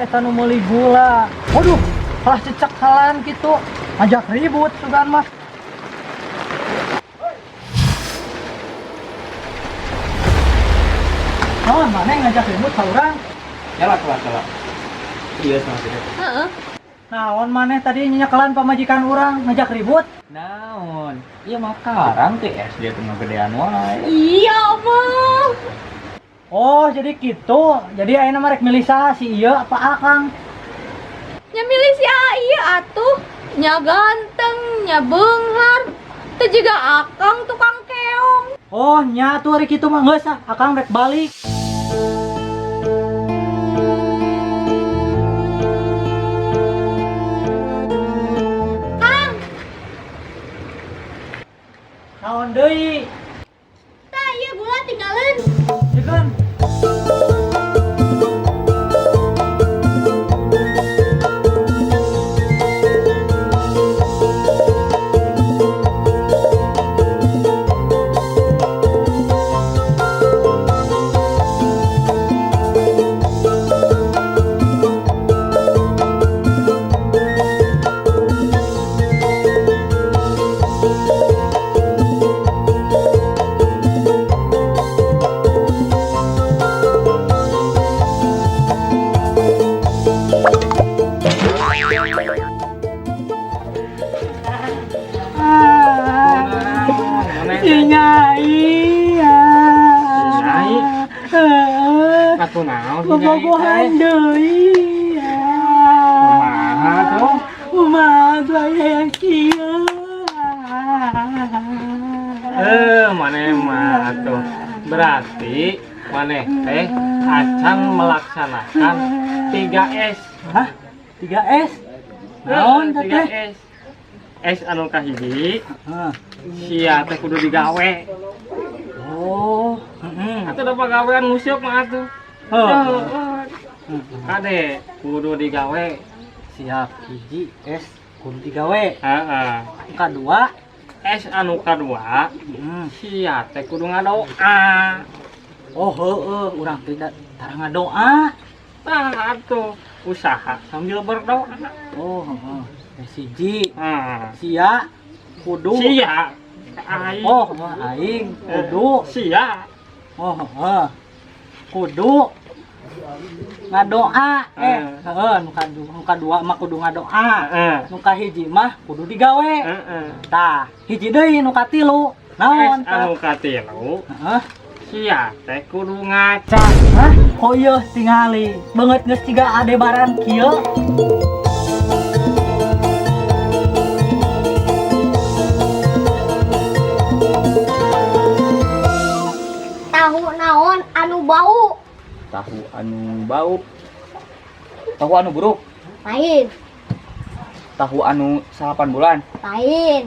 eta nu meuli gula. Waduh, kelas cecak halan gitu. Ngajak ribut sugan mah. Naon maneh ngajak ribut ka urang? Jalan. Iya sama sih. Heeh. Naon maneh tadi nyenyekelan pamajikan urang ngajak ribut? Naon? Iya mah karang teh SD teh gedean wae. Iya, Mah. Oh, jadi gitu. Jadi ayeuna mah rek milih saha si ieu apa Akang? Nya milih si ieu atuh. Nya ganteng, nya beunghar. Teu juga Akang tukang keong. Oh, nya atuh ari kitu mah geus ah, Akang rek balik. Kang, Naon deui? tah ieu gula tinggalin. Jegan. Si Nyai ya. Nyai? Atuh naon sih Nyai? Bobogohan deui ya. Kumaha tuh? Kumaha tuh aya yang kieu. Maneh mah atuh. Berarti maneh teh acan melaksanakan 3S. Hah? 3S? Naon teh? 3S. S anu kahiji, Heeh. sia teh kudu digawe. Oh, heeh. Atuh da pagawean musyuk mah atuh. Heeh. Kade kudu digawe. Siap hiji S kudu digawe. Heeh. Kadua, S anu kadua, sia teh kudu ngadoa. oh heueuh urang teh tara ngadoa. Tah atuh usaha sambil berdoa. Oh, heeh. Siji, Ah, sia kudu. sia aing. Oh, aing kudu. Sia. Oh, heeh. Kudu ngadoa. Heeh, nu kadua mah kudu ngadoa. Heeh. Nu kahiji mah kudu digawe. Heeh. Tah, hiji deui nu katilu. Naon S tah? anu katilu, Heeh. sia teh kudu ngaca. Hah? Oh iya tingali. Beungeut geus ciga adebaran kieu. Tahu naon anu bau? Tahu anu bau. Tahu anu buruk. Lain, Tahu anu 8 bulan. lain,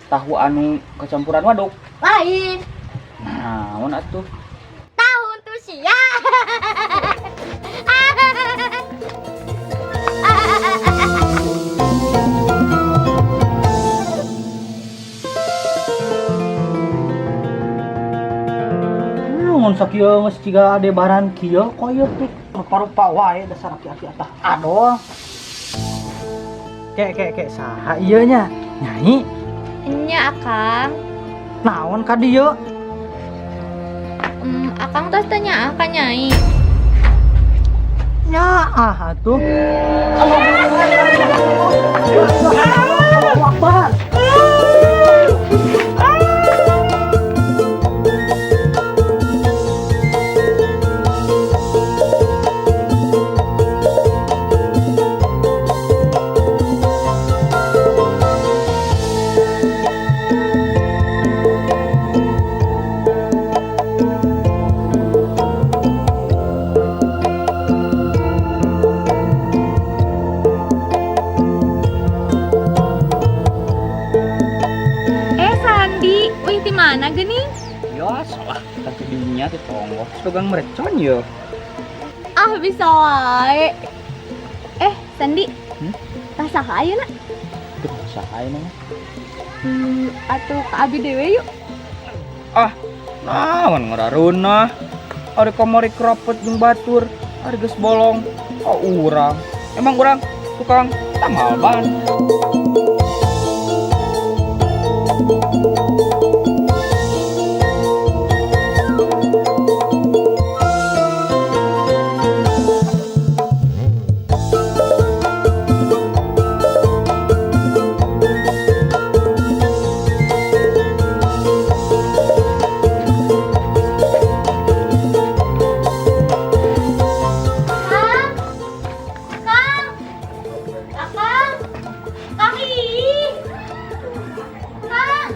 Tahu anu kecampuran waduk. lain. Naon atuh? Tahu tuh sia. Mun sakieu geus ciga adebaran kieu koyo teh rupa-rupa wae dasar aki-aki atah adoh. Kek saha ieu nya? Nyai? Nya Akang, Naon ka dieu? Akang tos tanya ka Nyai. Nyaah atuh. Allahu Akbar. Sandi, wih di mana geuning? Ya salah kaki dinya teh tonggo. Tukang merecon ya. Ah bisa wae. Sandi. Tah saha ayeuna? Teu saha mah. Atuh ka abi dewe yuk. Ah, naon ngarareunna? Ari kamari krapet jeung batur, ari geus bolong. Oh urang. Emang urang tukang tambal ban. Kang, Kang, Akang, Kang Ii, Kang.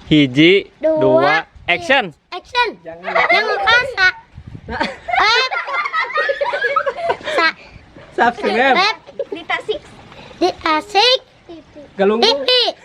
Hiji, Dua, dua, action. Action. Yang masak. Subscribe. Di Tasik. Di Tasik. Galunggung. Tipi.